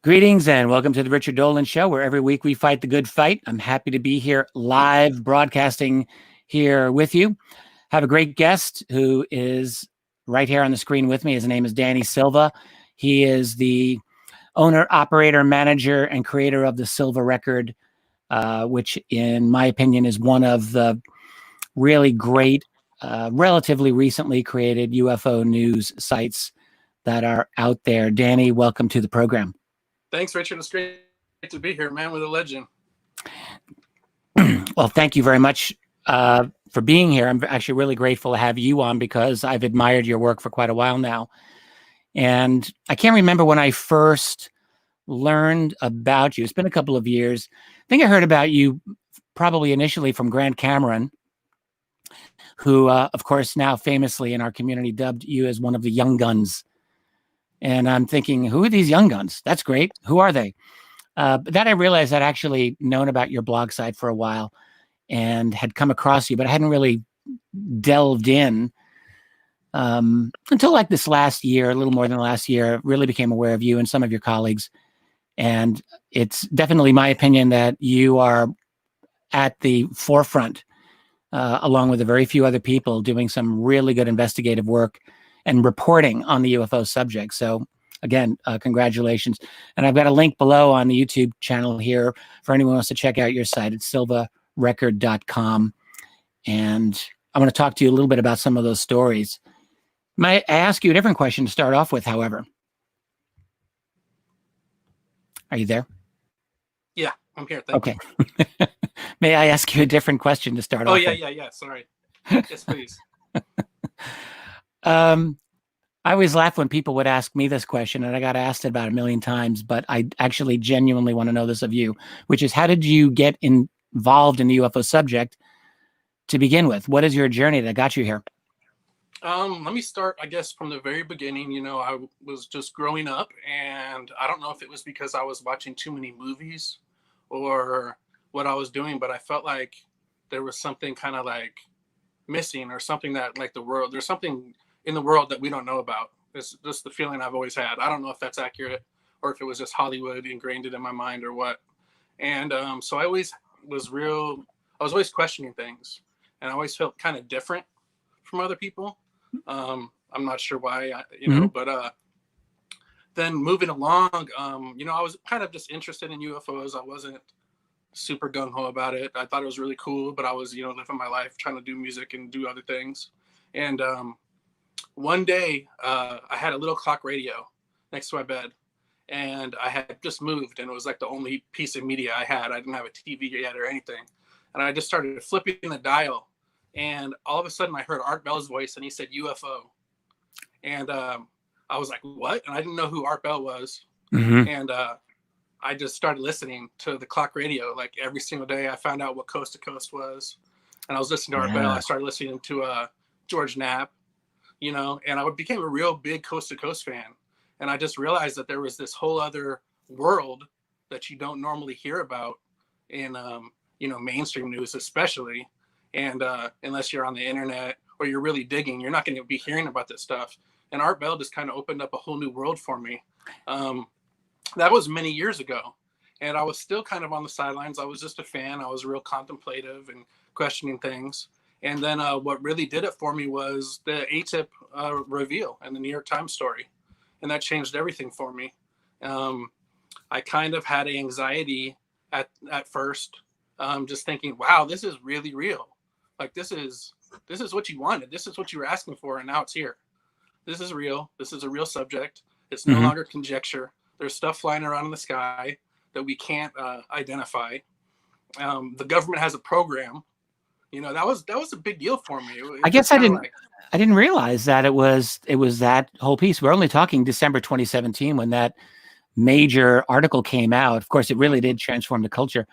Greetings and welcome to the Richard Dolan Show, where every week we fight the good fight. I'm happy to be here live broadcasting here with you. Have a great guest who is right here on the screen with me. His name is Danny Silva. He is the owner, operator, manager, and creator of the Silva record, which in my opinion is one of the really great, relatively recently created UFO news sites that are out there. Danny, welcome to the program. Thanks, Richard. It's great to be here, man, with a legend. Well, thank you very much for being here. I'm actually really grateful to have you on because I've admired your work for quite a while now. And I can't remember when I first learned about you. It's been a couple of years. I think I heard about you probably initially from Grant Cameron, who, of course, now famously in our community dubbed you as one of the young guns. And I'm thinking, who are these young guns? That's great. Who are they? But then I realized I'd actually known about your blog site for a while and had come across you, but I hadn't really delved in until like this last year, a little more than the last year, really became aware of you and some of your colleagues. And it's definitely my opinion that you are at the forefront, along with a very few other people, doing some really good investigative work and reporting on the UFO subject. So again, congratulations. And I've got a link below on the YouTube channel here for anyone who wants to check out your site. It's silvarecord.com. And I want to talk to you a little bit about some of those stories. May I ask you a different question to start off with, however? Are you there? Yeah, I'm here. Thank you. May I ask you a different question to start off with? Yeah. Sorry. Yes, please. I always laugh when people would ask me this question, and I got asked it about 1 million times, but I actually genuinely want to know this of you, which is, how did you get involved in the UFO subject to begin with? What is your journey that got you here? Let me start, I guess, from the very beginning. You know, I was just growing up, and I don't know if it was because I was watching too many movies or what I was doing, but I felt like there was something kind of like missing, or something that, like, there's something in the world that we don't know about. It's just the feeling I've always had. I don't know if that's accurate or if it was just Hollywood ingrained it in my mind or what. And so I was always questioning things, and I always felt kind of different from other people. I'm not sure why, but then moving along, I was kind of just interested in UFOs. I wasn't super gung-ho about it. I thought it was really cool, but I was, living my life, trying to do music and do other things. And one day, I had a little clock radio next to my bed, and I had just moved, and it was like the only piece of media I had. I didn't have a TV yet or anything. And I just started flipping the dial, and all of a sudden I heard Art Bell's voice, and he said UFO. And I was like, what? And I didn't know who Art Bell was. Mm-hmm. And I just started listening to the clock radio like every single day. I found out what Coast to Coast was, and I was listening to Art Bell. I started listening to George Knapp, and I became a real big Coast to Coast fan. And I just realized that there was this whole other world that you don't normally hear about in, mainstream news, especially. And unless you're on the internet or you're really digging, you're not going to be hearing about this stuff. And Art Bell just kind of opened up a whole new world for me. That was many years ago. And I was still kind of on the sidelines. I was just a fan. I was real contemplative and questioning things. And then what really did it for me was the ATIP reveal and the New York Times story. And that changed everything for me. I kind of had anxiety at first, just thinking, wow, this is really real. Like, this is what you wanted. This is what you were asking for, and now it's here. This is real. This is a real subject. It's no longer conjecture. There's stuff flying around in the sky that we can't identify. The government has a program. That was a big deal for me. I guess I didn't realize that it was that whole piece. We're only talking December 2017 when that major article came out. Of course, it really did transform the culture.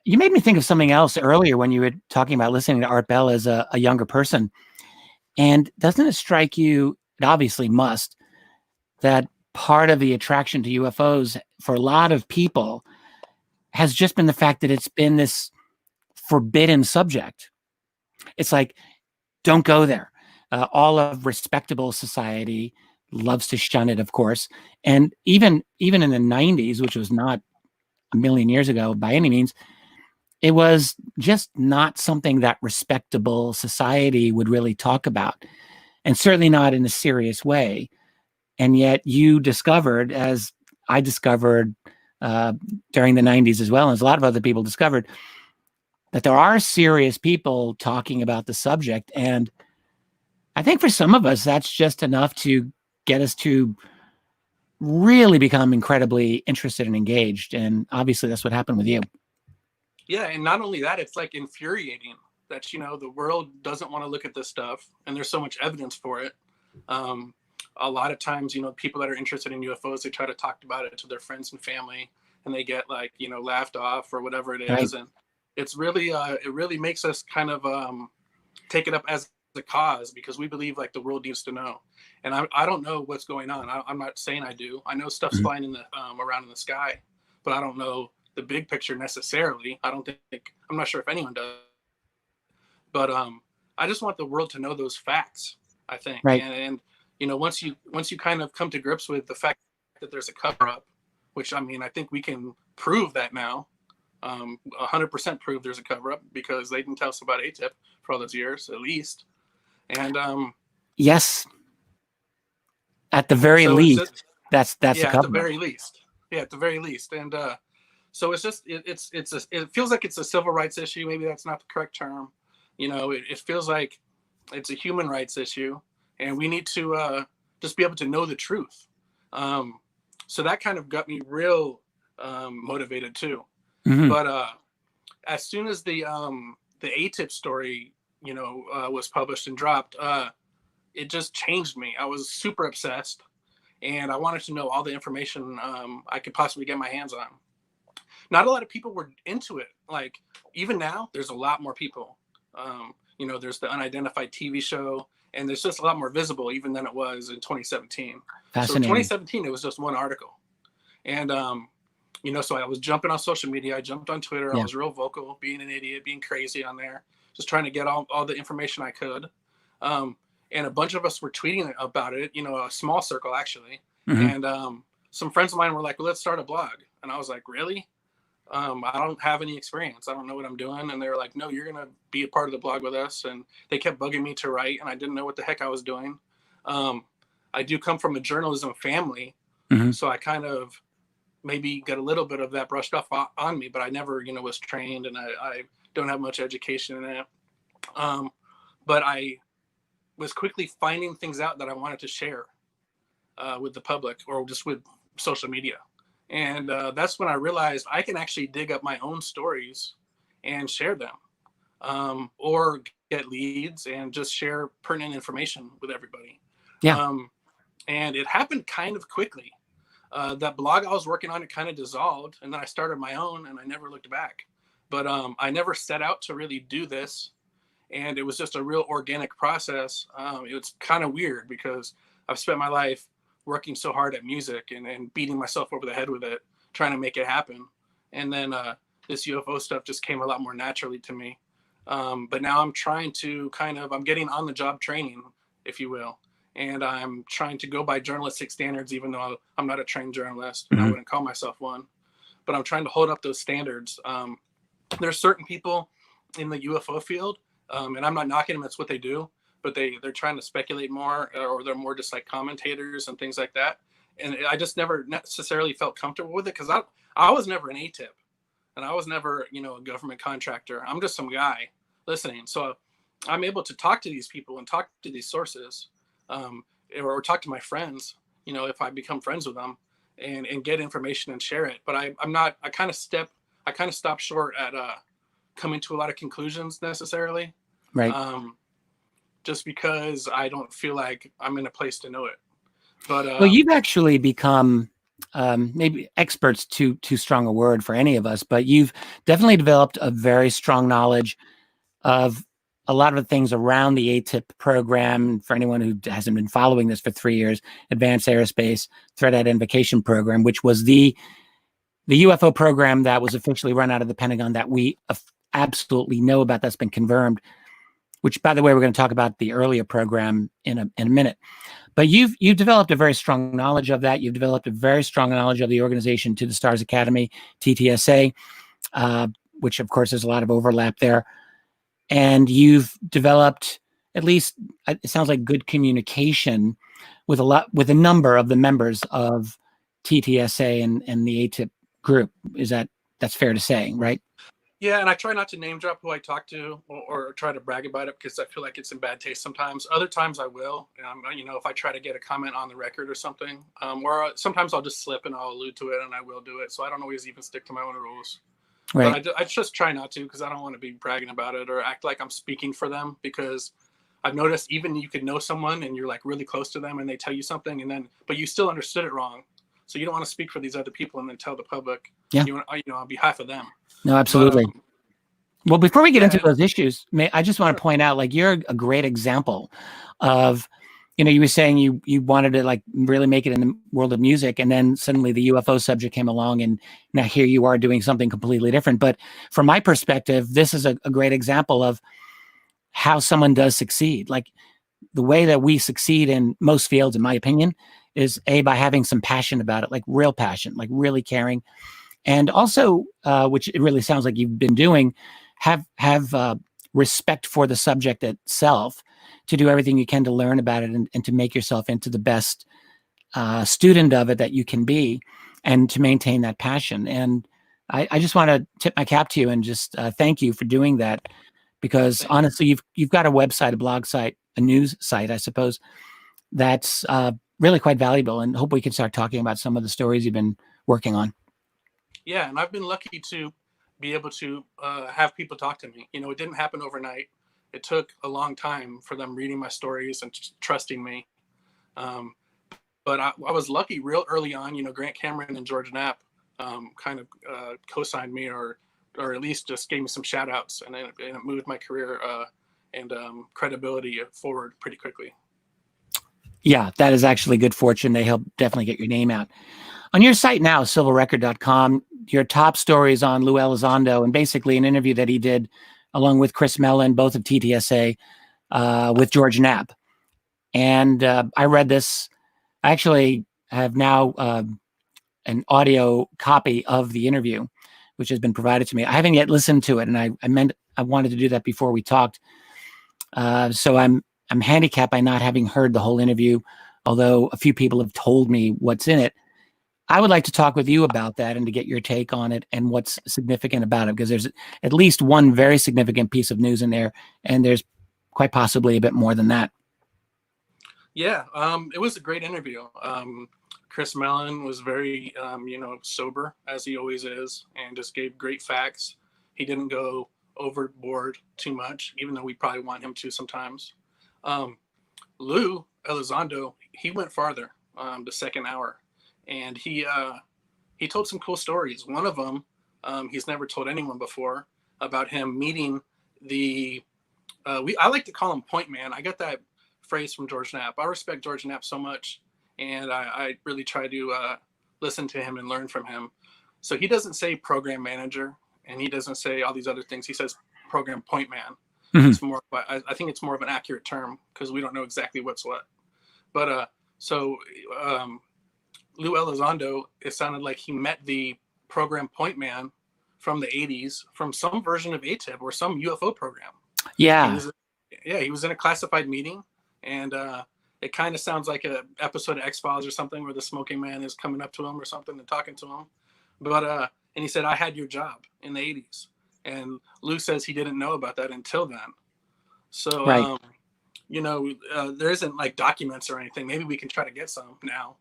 You made me think of something else earlier when you were talking about listening to Art Bell as a younger person. And doesn't it strike you, it obviously must, that part of the attraction to UFOs for a lot of people has just been the fact that it's been this forbidden subject. It's like, don't go there. All of respectable society loves to shun it, of course. And even in the 90s, which was not a million years ago by any means, it was just not something that respectable society would really talk about, and certainly not in a serious way. And yet you discovered, as I discovered during the 90s as well, and as a lot of other people discovered, that there are serious people talking about the subject. And I think for some of us, that's just enough to get us to really become incredibly interested and engaged. And obviously that's what happened with you. Yeah, and not only that, it's like infuriating that, the world doesn't want to look at this stuff, and there's so much evidence for it. A lot of times, people that are interested in UFOs, they try to talk about it to their friends and family, and they get laughed off or whatever it is. Right. And it's really, it really makes us kind of take it up as a cause, because we believe like the world needs to know. And I don't know what's going on. I'm not saying I do. I know stuff's flying in the around in the sky, but I don't know the big picture necessarily. I'm not sure if anyone does. But I just want the world to know those facts, I think. Right. And once you kind of come to grips with the fact that there's a cover up, which I think we can prove that now, 100% prove there's a cover up, because they didn't tell us about ATIP for all those years, at least. And yes, at the very least, that's yeah, a cover up. At the very least. Yeah, at the very least. And so it's just it feels like it's a civil rights issue. Maybe that's not the correct term. It feels like it's a human rights issue, and we need to just be able to know the truth. So that kind of got me real motivated too. Mm-hmm. But as soon as the ATIP story, was published and dropped, it just changed me. I was super obsessed, and I wanted to know all the information I could possibly get my hands on. Not a lot of people were into it. Like, even now, there's a lot more people. There's the Unidentified TV show, and there's just a lot more visible even than it was in 2017. So in 2017, it was just one article. And, so I was jumping on social media. I jumped on Twitter. Yeah. I was real vocal, being an idiot, being crazy on there, just trying to get all the information I could. And a bunch of us were tweeting about it, a small circle, actually. Mm-hmm. And some friends of mine were like, well, let's start a blog. And I was like, really? I don't have any experience. I don't know what I'm doing. And they were like, no, you're going to be a part of the blog with us. And they kept bugging me to write, and I didn't know what the heck I was doing. I do come from a journalism family. Mm-hmm. So I kind of maybe got a little bit of that brushed off on me, but I never, was trained, and I don't have much education in it. But I was quickly finding things out that I wanted to share with the public, or just with social media. And that's when I realized I can actually dig up my own stories and share them, or get leads and just share pertinent information with everybody. Yeah. And it happened kind of quickly. That blog I was working on, it kind of dissolved, and then I started my own, and I never looked back. But I never set out to really do this, and it was just a real organic process. It was kind of weird, because I've spent my life working so hard at music and beating myself over the head with it, trying to make it happen. And then this UFO stuff just came a lot more naturally to me. But now I'm trying to I'm getting on the job training, if you will. And I'm trying to go by journalistic standards, even though I'm not a trained journalist, and I wouldn't call myself one. But I'm trying to hold up those standards. There's certain people in the UFO field, and I'm not knocking them, that's what they do, but they're trying to speculate more, or they're more just like commentators and things like that. And I just never necessarily felt comfortable with it, because I was never an ATIP, and I was never, a government contractor. I'm just some guy listening. So I'm able to talk to these people and talk to these sources, or talk to my friends, if I become friends with them, and get information and share it. But I kind of stopped short at coming to a lot of conclusions necessarily. Right. Just because I don't feel like I'm in a place to know it. But well, you've actually become maybe experts, too strong a word for any of us, but you've definitely developed a very strong knowledge of a lot of the things around the ATIP program. For anyone who hasn't been following this for 3 years, Advanced Aerospace Threat Identification Program, which was the UFO program that was officially run out of the Pentagon that we absolutely know about, that's been confirmed. which, by the way, we're going to talk about the earlier program in a minute. But you've developed a very strong knowledge of that. You've developed a very strong knowledge of the organization To the Stars Academy, TTSA, which, of course, there's a lot of overlap there. And you've developed, at least it sounds like, good communication with a number of the members of TTSA and the ATIP group. That's fair to say, right? Yeah, and I try not to name drop who I talk to or try to brag about it, because I feel like it's in bad taste sometimes. Other times I will, if I try to get a comment on the record or something, or sometimes I'll just slip and I'll allude to it, and I will do it. So I don't always even stick to my own rules. Right. But I just try not to, because I don't want to be bragging about it or act like I'm speaking for them, because I've noticed even you could know someone and you're like really close to them and they tell you something but you still understood it wrong. So you don't want to speak for these other people and then tell the public, on behalf of them. No, absolutely. Well, before we get into those issues, I just want to point out, like, you're a great example of, you were saying you wanted to, like, really make it in the world of music, and then suddenly the UFO subject came along, and now here you are doing something completely different. But from my perspective, this is a great example of how someone does succeed. Like, the way that we succeed in most fields, in my opinion, is by having some passion about it, like real passion, like really caring. And also, which it really sounds like you've been doing, have respect for the subject itself, to do everything you can to learn about it and to make yourself into the best student of it that you can be, and to maintain that passion. And I just want to tip my cap to you and just thank you for doing that, because honestly, you've got a website, a blog site, a news site, I suppose, that's really quite valuable, and hope we can start talking about some of the stories you've been working on. Yeah, and I've been lucky to be able to have people talk to me. It didn't happen overnight. It took a long time for them reading my stories and trusting me. But I was lucky real early on. Grant Cameron and George Knapp kind of co-signed me, or at least just gave me some shout outs, and it moved my career and credibility forward pretty quickly. Yeah, that is actually good fortune. They help definitely get your name out. On your site now, silvarecord.com, your top story is on Lou Elizondo, and basically an interview that he did along with Chris Mellon, both of TTSA, with George Knapp. And I read this. I actually have now an audio copy of the interview, which has been provided to me. I haven't yet listened to it, and I wanted to do that before we talked. So I'm handicapped by not having heard the whole interview, although a few people have told me what's in it. I would like to talk with you about that and to get your take on it and what's significant about it, because there's at least one very significant piece of news in there, and there's quite possibly a bit more than that. Yeah, it was a great interview. Chris Mellon was very, sober, as he always is, and just gave great facts. He didn't go overboard too much, even though we probably want him to sometimes. Lou Elizondo, he went farther the second hour, and he told some cool stories. One of them, he's never told anyone before, about him meeting I like to call him Point Man. I got that phrase from George Knapp. I respect George Knapp so much, and I really try to listen to him and learn from him. So he doesn't say program manager, and he doesn't say all these other things. He says program point man. Mm-hmm. It's more, I think it's more of an accurate term, because we don't know exactly what's what. But Lou Elizondo, it sounded like he met the program point man from the 80s from some version of ATIP or some UFO program. Yeah. He was in a classified meeting, and it kind of sounds like an episode of X-Files or something, where the smoking man is coming up to him or something and talking to him. But and he said, I had your job in the 80s. And Lou says he didn't know about that until then. So, right. There isn't like documents or anything. Maybe we can try to get some now.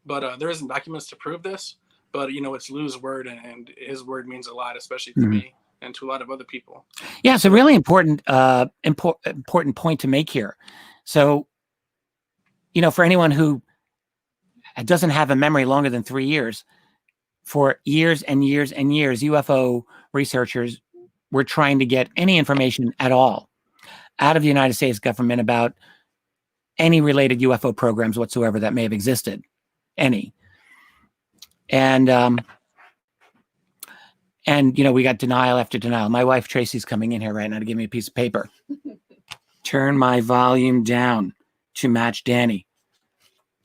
But there isn't documents to prove this. But, it's Lou's word, and his word means a lot, especially to me and to a lot of other people. Yeah, it's a really important point to make here. So, for anyone who doesn't have a memory longer than 3 years, for years and years and years, UFO researchers were trying to get any information at all out of the United States government about any related UFO programs whatsoever that may have existed, any. And we got denial after denial. My wife Tracy's coming in here right now to give me a piece of paper. turn my volume down to match Danny.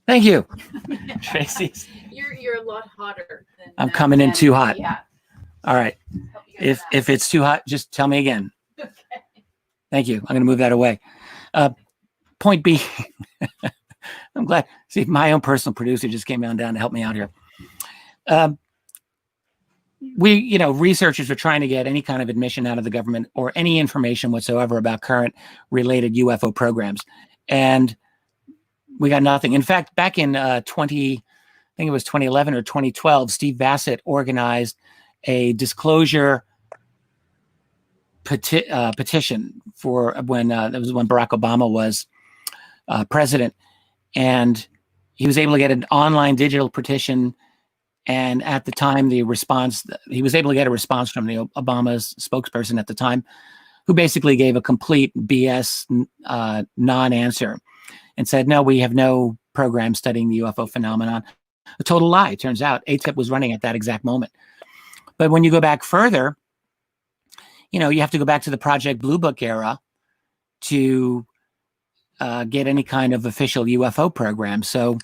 Thank you, Tracy. You're a lot hotter than I'm coming in too hot. Yeah. All right. If it's too hot, just tell me again. Okay. Thank you. I'm going to move that away. Point B. I'm glad. See, my own personal producer just came down to help me out here. Researchers are trying to get any kind of admission out of the government or any information whatsoever about current related UFO programs. And we got nothing. In fact, back in 2011 or 2012, Steve Bassett organized a disclosure petition for when that was when Barack Obama was president, and he was able to get an online digital petition. And at the time, he was able to get a response from the Obama's spokesperson at the time, who basically gave a complete BS non-answer and said, no, we have no program studying the UFO phenomenon. A total lie. It turns out ATIP was running at that exact moment. But when you go back further, you have to go back to the Project Blue Book era to get any kind of official UFO program. So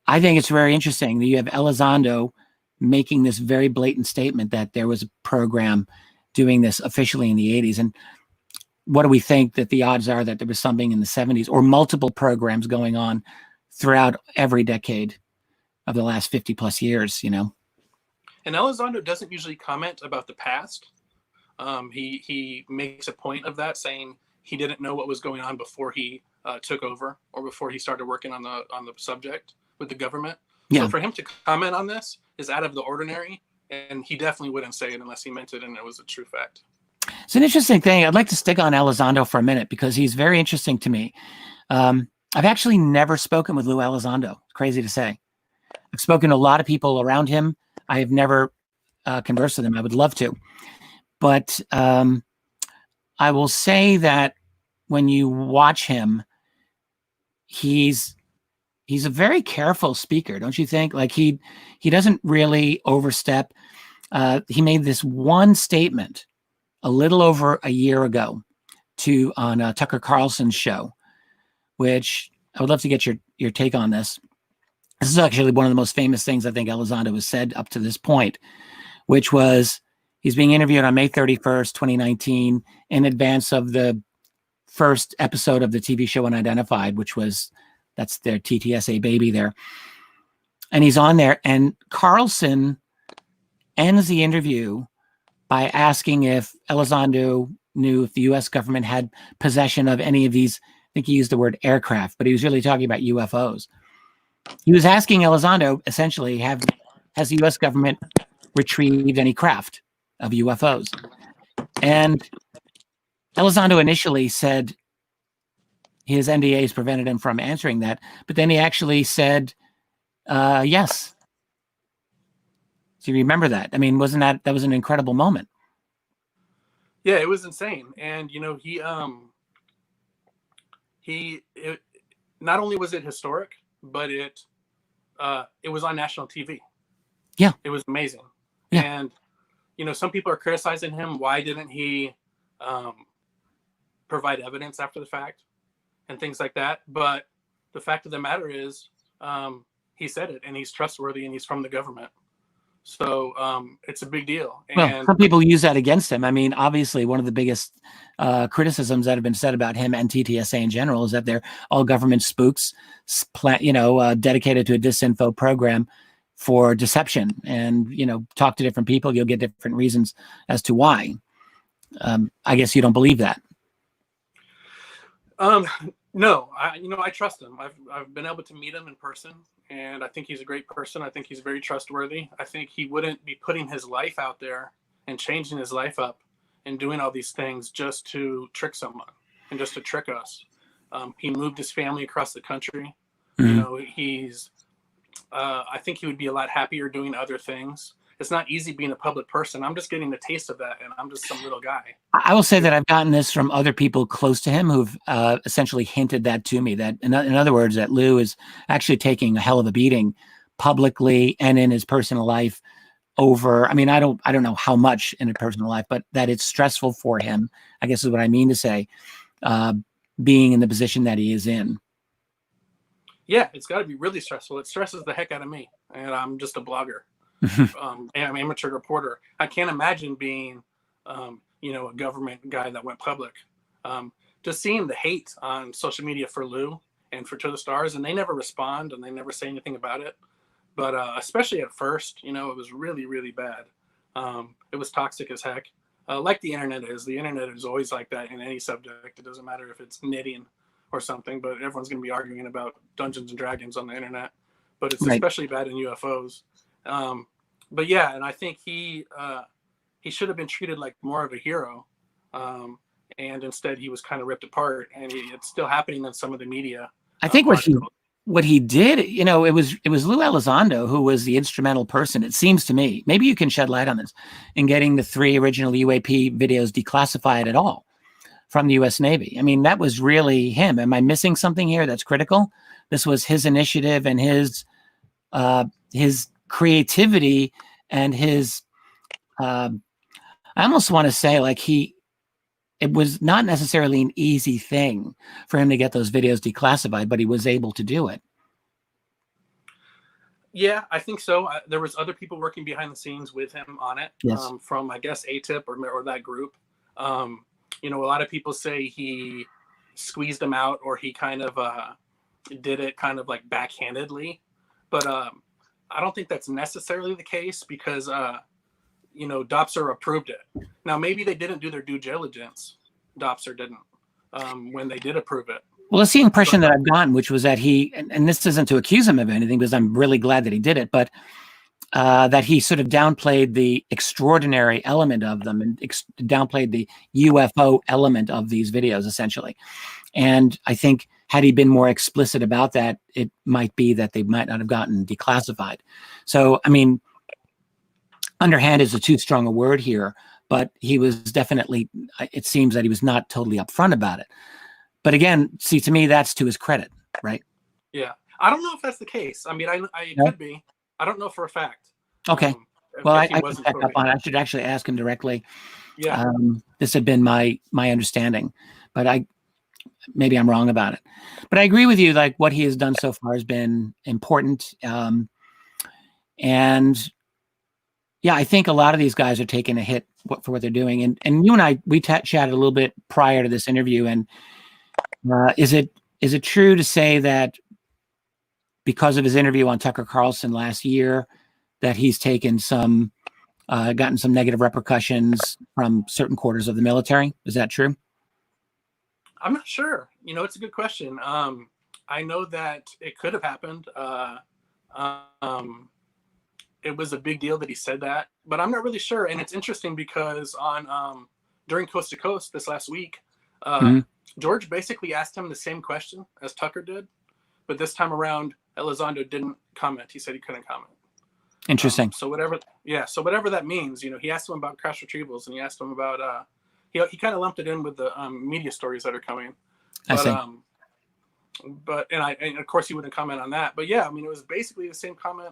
I think it's very interesting that you have Elizondo making this very blatant statement that there was a program doing this officially in the 80s. And what do we think that the odds are that there was something in the 70s or multiple programs going on throughout every decade of the last 50 plus years, And Elizondo doesn't usually comment about the past. He makes a point of that, saying he didn't know what was going on before he took over or before he started working on the subject with the government. Yeah. So for him to comment on this is out of the ordinary, and he definitely wouldn't say it unless he meant it and it was a true fact. It's an interesting thing. I'd like to stick on Elizondo for a minute because he's very interesting to me. I've actually never spoken with Lou Elizondo. Crazy to say. I've spoken to a lot of people around him. I have never conversed with him. I would love to. But I will say that when you watch him, he's a very careful speaker, don't you think? Like he doesn't really overstep. He made this one statement a little over a year ago on Tucker Carlson's show, which I would love to get your take on this. This is actually one of the most famous things I think Elizondo has said up to this point, which was he's being interviewed on May 31st, 2019, in advance of the first episode of the TV show Unidentified, that's their TTSA baby there. And he's on there, and Carlson ends the interview by asking if Elizondo knew if the U.S. government had possession of any of these, I think he used the word aircraft, but he was really talking about UFOs. He was asking Elizondo, essentially, has the U.S. government retrieved any craft of UFOs? And Elizondo initially said his NDAs prevented him from answering that, but then he actually said yes. Do you remember that? I mean, that was an incredible moment? Yeah, it was insane. And he not only was it historic, but it was on national TV. Yeah, it was amazing. Yeah. And some people are criticizing him. Why didn't he provide evidence after the fact and things like that? But the fact of the matter is, he said it, and he's trustworthy, and he's from the government. So it's a big deal. Well, some people use that against him. I mean, obviously, one of the biggest criticisms that have been said about him and TTSA in general is that they're all government spooks, dedicated to a disinfo program for deception. And, talk to different people, you'll get different reasons as to why. I guess you don't believe that. No, I trust him. I've been able to meet him in person, and I think he's a great person. I think he's very trustworthy. I think he wouldn't be putting his life out there and changing his life up and doing all these things just to trick someone and just to trick us. He moved his family across the country. Mm-hmm. I think he would be a lot happier doing other things. It's not easy being a public person. I'm just getting the taste of that, and I'm just some little guy. I will say that I've gotten this from other people close to him who've essentially hinted that to me, that in other words, that Lou is actually taking a hell of a beating publicly and in his personal life over, I mean, I don't know how much in a personal life, but that it's stressful for him, I guess is what I mean to say, being in the position that he is in. Yeah, it's got to be really stressful. It stresses the heck out of me, and I'm just a blogger. And I'm an amateur reporter. I can't imagine being, a government guy that went public. Just seeing the hate on social media for Lou and for To the Stars, and they never respond and they never say anything about it. But especially at first, it was really, really bad. It was toxic as heck. Like the internet is. The internet is always like that in any subject. It doesn't matter if it's knitting or something, but everyone's going to be arguing about Dungeons and Dragons on the internet. But it's especially bad in UFOs. But yeah, and I think he should have been treated like more of a hero. And instead he was kind of ripped apart, and it's still happening in some of the media. I think what he did, it was Lou Elizondo who was the instrumental person, it seems to me. Maybe you can shed light on this, in getting the 3 original UAP videos declassified at all from the U.S. Navy. I mean, that was really him. Am I missing something here that's critical? This was his initiative and his creativity and his, I almost want to say, like, it was not necessarily an easy thing for him to get those videos declassified, but he was able to do it. Yeah, I think so. There was other people working behind the scenes with him on it. Yes. From, I guess, ATIP or that group. A lot of people say he squeezed him out, or he kind of did it kind of like backhandedly. But I don't think that's necessarily the case, because Dopser approved it. Now, maybe they didn't do their due diligence. Dopser didn't when they did approve it. Well, it's the impression that I've gotten, which was that he, and this isn't to accuse him of anything, because I'm really glad that he did it, but that he sort of downplayed the extraordinary element of them, and downplayed the UFO element of these videos, essentially. And I think had he been more explicit about that, it might be that they might not have gotten declassified. So, I mean, underhand is too strong a word here, but he was definitely, it seems that he was not totally upfront about it. But again, see, to me, that's to his credit, right? Yeah. I don't know if that's the case. I mean, it could be. I don't know for a fact. Okay. Well, I can check up on it. I should actually ask him directly. Yeah. This had been my understanding, but maybe I'm wrong about it. But I agree with you. Like, what he has done so far has been important. And yeah, I think a lot of these guys are taking a hit for what they're doing. And you and I, we chatted a little bit prior to this interview. And is it true to say that because of his interview on Tucker Carlson last year, that he's taken gotten some negative repercussions from certain quarters of the military? Is that true? I'm not sure. It's a good question. I know that it could have happened. It was a big deal that he said that, but I'm not really sure. And it's interesting because during Coast to Coast this last week, George basically asked him the same question as Tucker did, but this time around, Elizondo didn't comment. He said he couldn't comment. Interesting. So whatever that means, he asked him about crash retrievals, and he asked him about he kind of lumped it in with the media stories that are coming. But, I see. And of course he wouldn't comment on that. But yeah, I mean, it was basically the same comment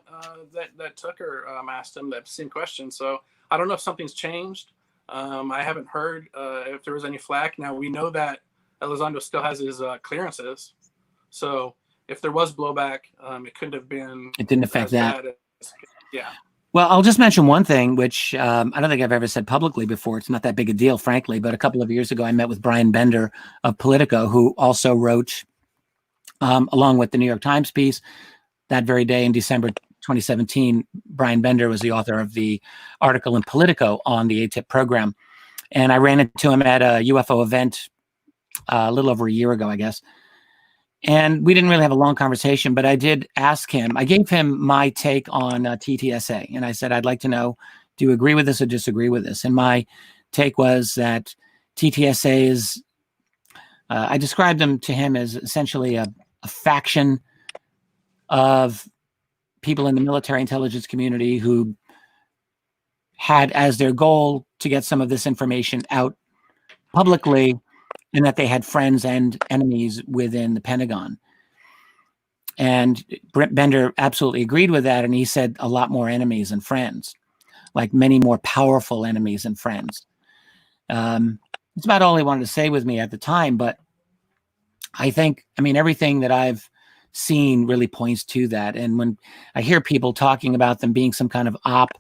that Tucker asked him, that same question. So I don't know if something's changed. I haven't heard if there was any flack. Now, we know that Elizondo still has his clearances. So if there was blowback, it couldn't have been. It didn't affect that. Yeah. Well, I'll just mention one thing, which I don't think I've ever said publicly before. It's not that big a deal, frankly. But a couple of years ago, I met with Brian Bender of Politico, who also wrote, along with the New York Times piece, that very day in December 2017, Brian Bender was the author of the article in Politico on the ATIP program. And I ran into him at a UFO event a little over a year ago, I guess. And we didn't really have a long conversation, but I did ask him, I gave him my take on TTSA. And I said, I'd like to know, do you agree with this or disagree with this? And my take was that TTSA is, I described them to him as essentially a faction of people in the military intelligence community who had as their goal to get some of this information out publicly, and that they had friends and enemies within the Pentagon. And Bender absolutely agreed with that. And he said a lot more enemies than friends, like many more powerful enemies and friends. It's about all he wanted to say with me at the time. But I think, I mean, everything that I've seen really points to that. And when I hear people talking about them being some kind of op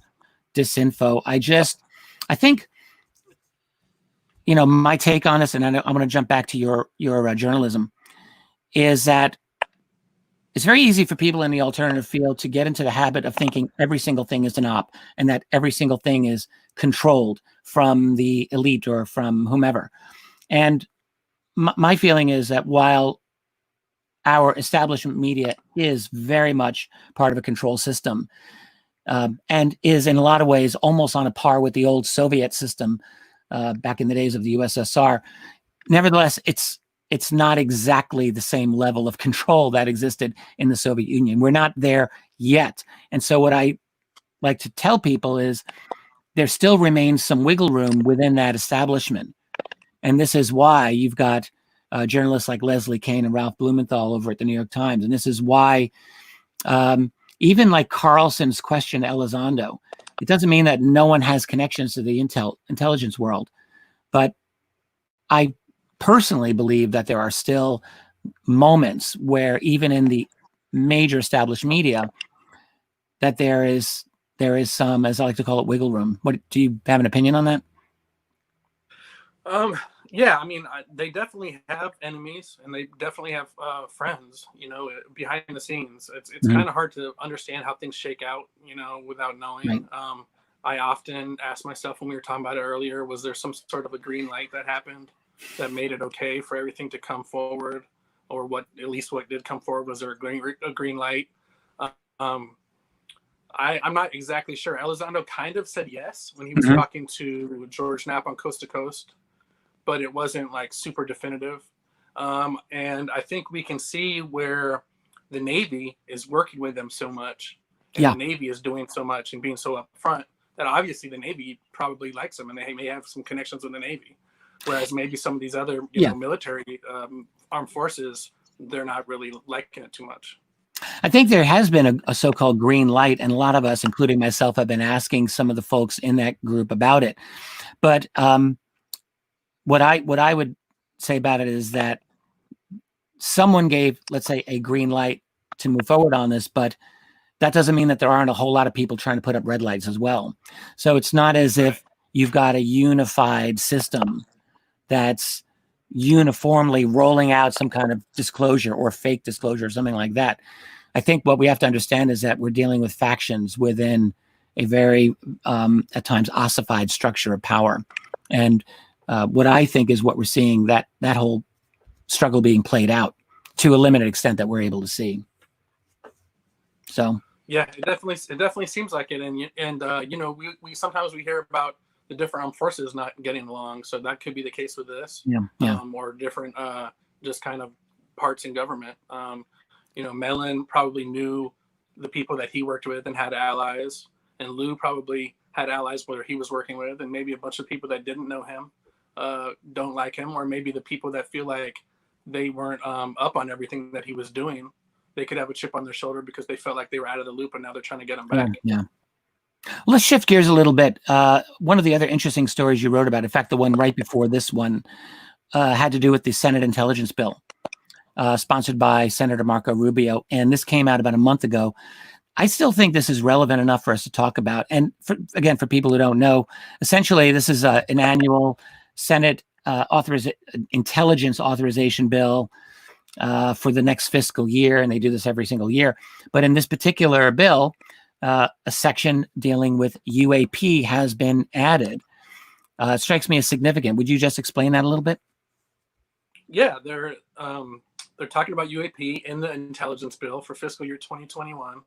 disinfo, I think, you know, my take on this, and I'm going to jump back to your journalism, is that it's very easy for people in the alternative field to get into the habit of thinking every single thing is an op and that every single thing is controlled from the elite or from whomever. And my feeling is that while our establishment media is very much part of a control system, and is in a lot of ways almost on a par with the old Soviet system back in the days of the USSR, nevertheless, it's not exactly the same level of control that existed in the Soviet Union. We're not there yet. And so what I like to tell people is there still remains some wiggle room within that establishment. And this is why you've got journalists like Leslie Kean and Ralph Blumenthal over at the New York Times. And this is why even like Carlson's question Elizondo, it doesn't mean that no one has connections to the intelligence world. But I personally believe that there are still moments where even in the major established media, that there is some, as I like to call it, wiggle room. What do you have an opinion on that? Yeah, I mean, they definitely have enemies and they definitely have friends, you know, behind the scenes. It's kind of hard to understand how things shake out, you know, without knowing. Right. I often ask myself when we were talking about it earlier, was there some sort of a green light that happened that made it okay for everything to come forward? Or what, at least what did come forward, was there a green light? I'm not exactly sure. Elizondo kind of said yes when he was talking to George Knapp on Coast to Coast, but it wasn't like super definitive. And I think we can see where the Navy is working with them so much, and the Navy is doing so much and being so upfront that obviously the Navy probably likes them and they may have some connections with the Navy. Whereas maybe some of these other you know, military armed forces, they're not really liking it too much. I think there has been a so-called green light, and a lot of us, including myself, have been asking some of the folks in that group about it. But what I would say about it is that someone gave, let's say, a green light to move forward on this, but that doesn't mean that there aren't a whole lot of people trying to put up red lights as well. So it's not as if you've got a unified system that's uniformly rolling out some kind of disclosure or fake disclosure or something like that. I think what we have to understand is that we're dealing with factions within a very, at times, ossified structure of power. And what I think is what we're seeing, that whole struggle being played out to a limited extent that we're able to see. So yeah, it definitely seems like it. And you know, we sometimes we hear about the different armed forces not getting along, so that could be the case with this. Or different just kind of parts in government. You know, Mellon probably knew the people that he worked with and had allies, and Lou probably had allies where he was working with, and maybe a bunch of people that didn't know him don't like him, or maybe the people that feel like they weren't up on everything that he was doing, they could have a chip on their shoulder because they felt like they were out of the loop and now they're trying to get him back. Yeah. Well, let's shift gears a little bit. One of the other interesting stories you wrote about, in fact, the one right before this one, had to do with the Senate intelligence bill, sponsored by Senator Marco Rubio. And this came out about a month ago. I still think this is relevant enough for us to talk about. And again, for people who don't know, essentially, this is an annual Senate intelligence authorization bill for the next fiscal year. And they do this every single year. But in this particular bill, a section dealing with UAP has been added. It strikes me as significant. Would you just explain that a little bit? Yeah, they're talking about UAP in the intelligence bill for fiscal year 2021.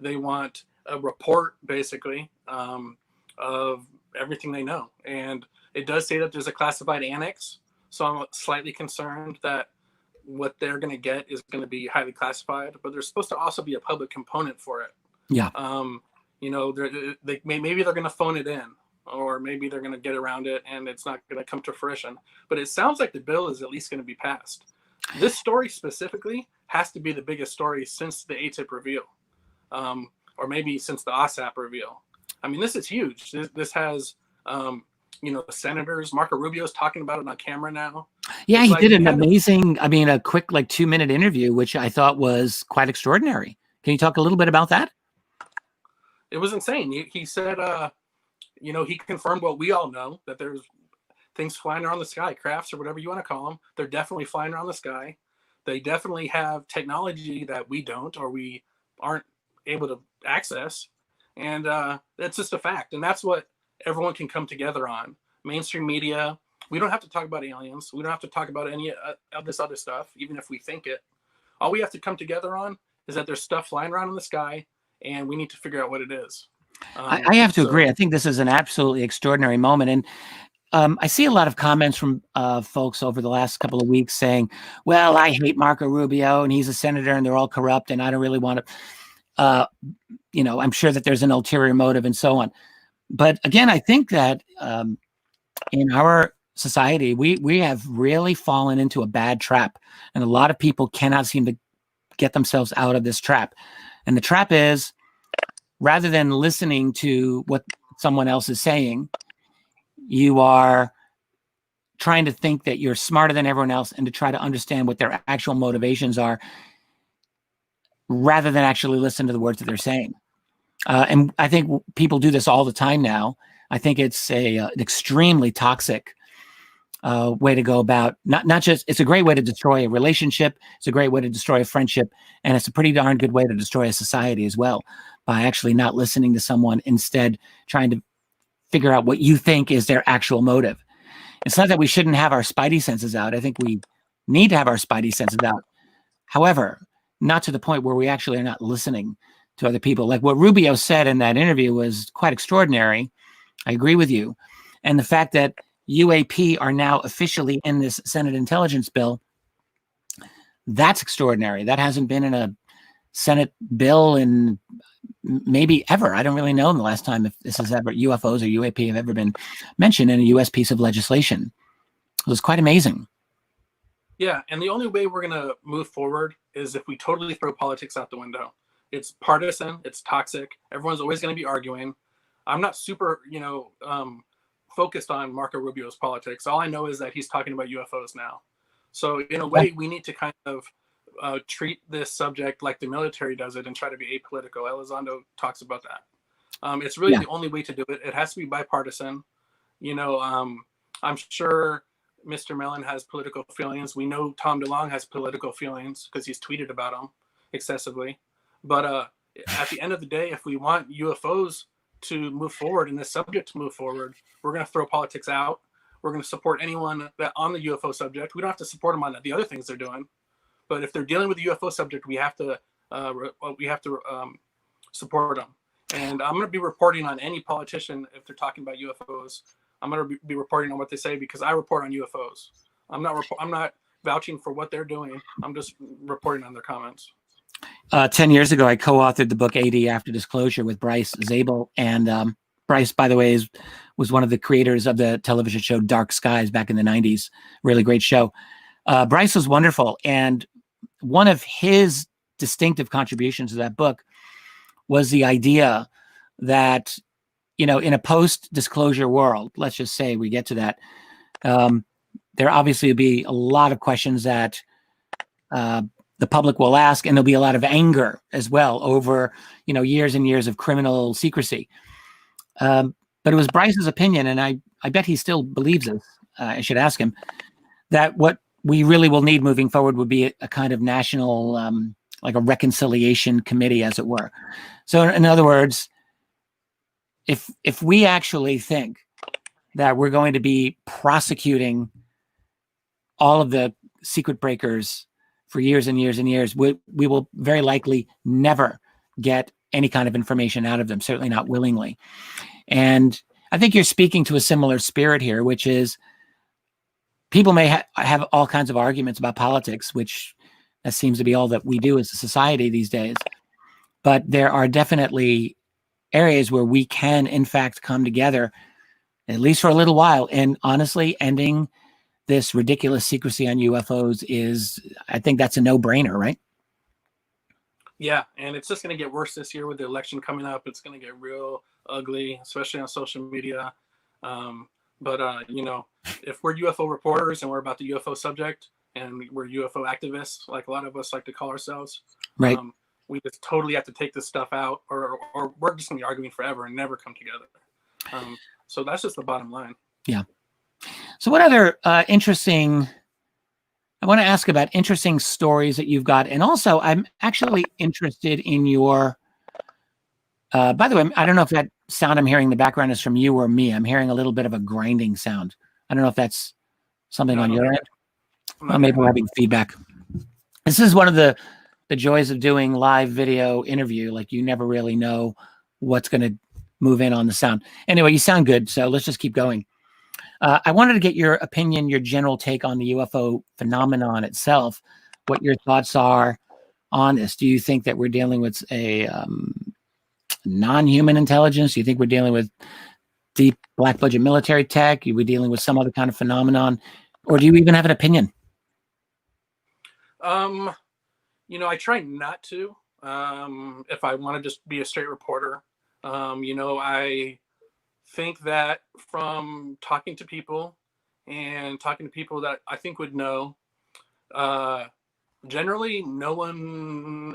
They want a report, basically, of everything they know. And it does say that there's a classified annex. So I'm slightly concerned that what they're going to get is going to be highly classified, but there's supposed to also be a public component for it. Yeah. You know, maybe they're going to phone it in, or maybe they're going to get around it and it's not going to come to fruition. But it sounds like the bill is at least going to be passed. This story specifically has to be the biggest story since the ATIP reveal, or maybe since the OSAP reveal. I mean, this is huge. This has the senators. Marco Rubio's talking about it on camera now. Yeah, It's he like did we an kind of, amazing, I mean, a quick, like 2-minute interview, which I thought was quite extraordinary. Can you talk a little bit about that? it was insane. He said, he confirmed what we all know, that there's things flying around the sky, crafts or whatever you want to call them. They're definitely flying around the sky. They definitely have technology that we don't, or we aren't able to access. And that's just a fact. And that's what everyone can come together on. Mainstream media, we don't have to talk about aliens. We don't have to talk about any of this other stuff, even if we think it. All we have to come together on is that there's stuff flying around in the sky, and we need to figure out what it is. I have to agree. I think this is an absolutely extraordinary moment. And I see a lot of comments from folks over the last couple of weeks saying, well, I hate Marco Rubio and he's a senator and they're all corrupt and I don't really want to, I'm sure that there's an ulterior motive and so on. But again, I think that in our society, we have really fallen into a bad trap. And a lot of people cannot seem to get themselves out of this trap. And the trap is, rather than listening to what someone else is saying, you are trying to think that you're smarter than everyone else and to try to understand what their actual motivations are rather than actually listen to the words that they're saying. And I think people do this all the time now. I think it's an extremely toxic way to go about, not just, it's a great way to destroy a relationship. It's a great way to destroy a friendship. And it's a pretty darn good way to destroy a society as well, by actually not listening to someone, instead trying to figure out what you think is their actual motive. It's not that we shouldn't have our spidey senses out. I think we need to have our spidey senses out. However, not to the point where we actually are not listening to other people. Like what Rubio said in that interview was quite extraordinary. I agree with you. And the fact that UAP are now officially in this Senate intelligence bill, that's extraordinary. That hasn't been in a Senate bill in maybe ever. I don't really know the last time if this is ever, UFOs or UAP have ever been mentioned in a US piece of legislation. It was quite amazing. Yeah, and the only way we're going to move forward is if we totally throw politics out the window. It's partisan, it's toxic. Everyone's always going to be arguing. I'm not super, focused on Marco Rubio's politics. All I know is that he's talking about UFOs now. So in a way, we need to kind of treat this subject like the military does it and try to be apolitical. Elizondo talks about that. It's really the only way to do it. It has to be bipartisan. I'm sure Mr. Mellon has political feelings. We know Tom DeLonge has political feelings because he's tweeted about them excessively. But at the end of the day, if we want UFOs to move forward and this subject to move forward, we're going to throw politics out. We're going to support anyone that on the UFO subject. We don't have to support them on the other things they're doing. But if they're dealing with the UFO subject, we have to support them. And I'm going to be reporting on any politician if they're talking about UFOs. I'm going to be reporting on what they say because I report on UFOs. I'm not vouching for what they're doing. I'm just reporting on their comments. 10 years ago, I co-authored the book AD After Disclosure with Bryce Zabel. And Bryce, by the way, was one of the creators of the television show Dark Skies back in the 90s. Really great show. Bryce was wonderful. And one of his distinctive contributions to that book was the idea that, in a post-disclosure world, let's just say we get to that, there obviously will be a lot of questions that the public will ask, and there'll be a lot of anger as well over, years and years of criminal secrecy. But it was Bryce's opinion, and I bet he still believes this. I should ask him that what we really will need moving forward would be a kind of national, like a reconciliation committee, as it were. So in other words, if we actually think that we're going to be prosecuting all of the secret breakers for years and years and years, we will very likely never get any kind of information out of them, certainly not willingly. And I think you're speaking to a similar spirit here, which is people may have all kinds of arguments about politics, which that seems to be all that we do as a society these days. But there are definitely areas where we can, in fact, come together, at least for a little while. And honestly, ending this ridiculous secrecy on UFOs I think that's a no-brainer, right? Yeah, and it's just going to get worse this year with the election coming up. It's going to get real ugly, especially on social media. But if we're UFO reporters and we're about the UFO subject and we're UFO activists, like a lot of us like to call ourselves, Right. we just totally have to take this stuff out, or we're just gonna be arguing forever and never come together. So that's just the bottom line. Yeah. So what other interesting, I want to ask about interesting stories that you've got. And also I'm actually interested in your, by the way, I don't know if that sound I'm hearing in the background is from you or me. I'm hearing a little bit of a grinding sound. I don't know if that's something on your end. Well, maybe we're having feedback. This is one of the joys of doing live video interview. Like, you never really know what's going to move in on the sound. Anyway, you sound good. So let's just keep going. I wanted to get your opinion, your general take on the UFO phenomenon itself, what your thoughts are on this. Do you think that we're dealing with a non-human intelligence? Do you think we're dealing with deep black budget military tech? Are we dealing with some other kind of phenomenon? Or do you even have an opinion? I try not to, if I want to just be a straight reporter. I think that from talking to people that I think would know, generally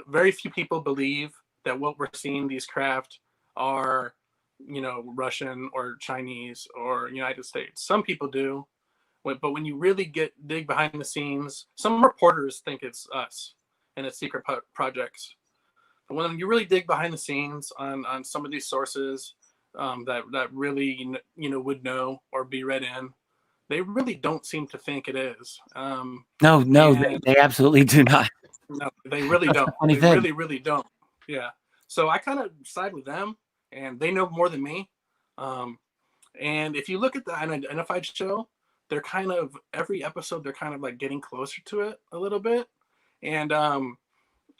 very few people believe that what we're seeing, these craft, are, Russian or Chinese or United States. Some people do, but when you really dig behind the scenes, some reporters think it's us and it's secret projects. But when you really dig behind the scenes on some of these sources that really would know or be read in, they really don't seem to think it is. No, they absolutely do not. No, they really don't. They really don't. Yeah. So I kind of side with them, and they know more than me. And if you look at the unidentified show, they're kind of, every episode, they're kind of like getting closer to it a little bit. And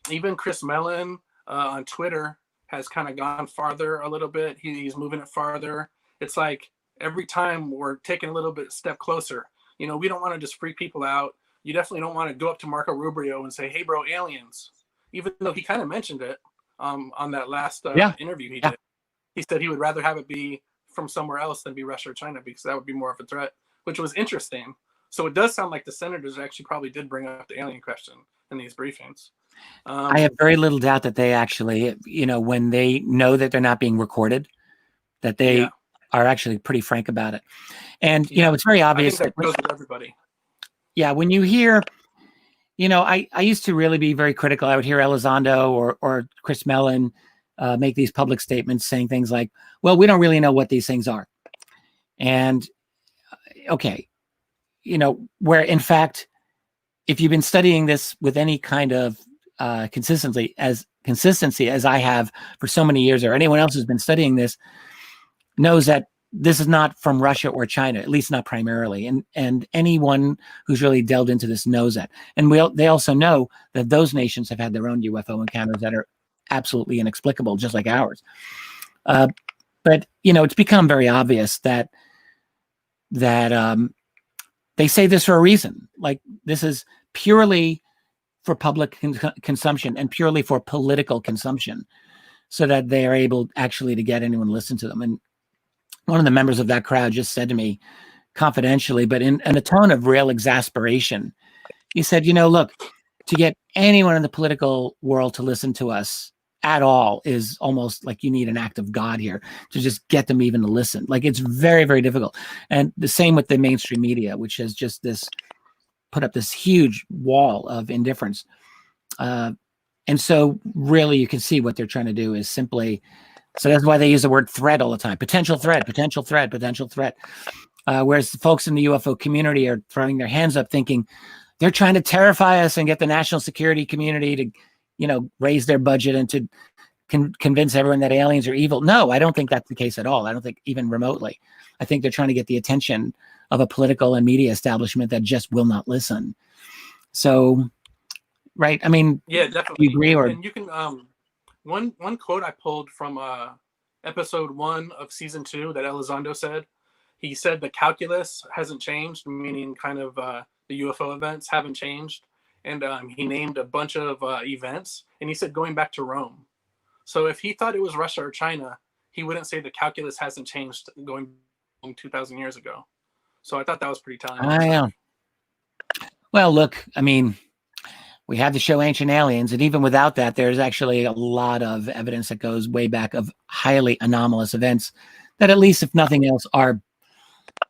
even Chris Mellon on Twitter has kind of gone farther a little bit. He's moving it farther. It's like every time we're taking a little bit step closer. We don't want to just freak people out. You definitely don't want to go up to Marco Rubio and say, "Hey, bro, aliens," even though he kind of mentioned it on that last interview he did. He said he would rather have it be from somewhere else than be Russia or China, because that would be more of a threat, which was interesting. So it does sound like the senators actually probably did bring up the alien question in these briefings. I have very little doubt that they actually, when they know that they're not being recorded, that they are actually pretty frank about it. And, it's very obvious. I think that goes with everybody. Yeah. When you hear, I used to really be very critical. I would hear Elizondo or Chris Mellon make these public statements saying things like, well, we don't really know what these things are. And okay, where in fact, if you've been studying this with any kind of consistency as I have for so many years, or anyone else who's been studying this, knows that this is not from Russia or China, at least not primarily. And anyone who's really delved into this knows that. And they also know that those nations have had their own UFO encounters that are absolutely inexplicable, just like ours. But it's become very obvious that they say this for a reason. Like, this is purely for public consumption and purely for political consumption, so that they are able actually to get anyone to listen to them. And one of the members of that crowd just said to me confidentially, but in a tone of real exasperation, he said, look, to get anyone in the political world to listen to us at all is almost like you need an act of God here to just get them even to listen. Like, it's very, very difficult. And the same with the mainstream media, which has just put up this huge wall of indifference. And so really you can see what they're trying to do is simply, so that's why they use the word threat all the time. Potential threat, potential threat, potential threat. Whereas the folks in the UFO community are throwing their hands up thinking they're trying to terrify us and get the national security community to, raise their budget and to convince everyone that aliens are evil. No, I don't think that's the case at all. I don't think even remotely. I think they're trying to get the attention of a political and media establishment that just will not listen. So, right. I mean, yeah, definitely. You agree, or? And you can, one quote I pulled from episode 1 of season 2 that Elizondo said. He said the calculus hasn't changed, meaning kind of the UFO events haven't changed. And he named a bunch of events, and he said going back to Rome. So if he thought it was Russia or China, he wouldn't say the calculus hasn't changed going 2,000 years ago. So I thought that was pretty telling. I know. Well, look, I mean, we have the show Ancient Aliens, and even without that, there's actually a lot of evidence that goes way back of highly anomalous events that, at least if nothing else, are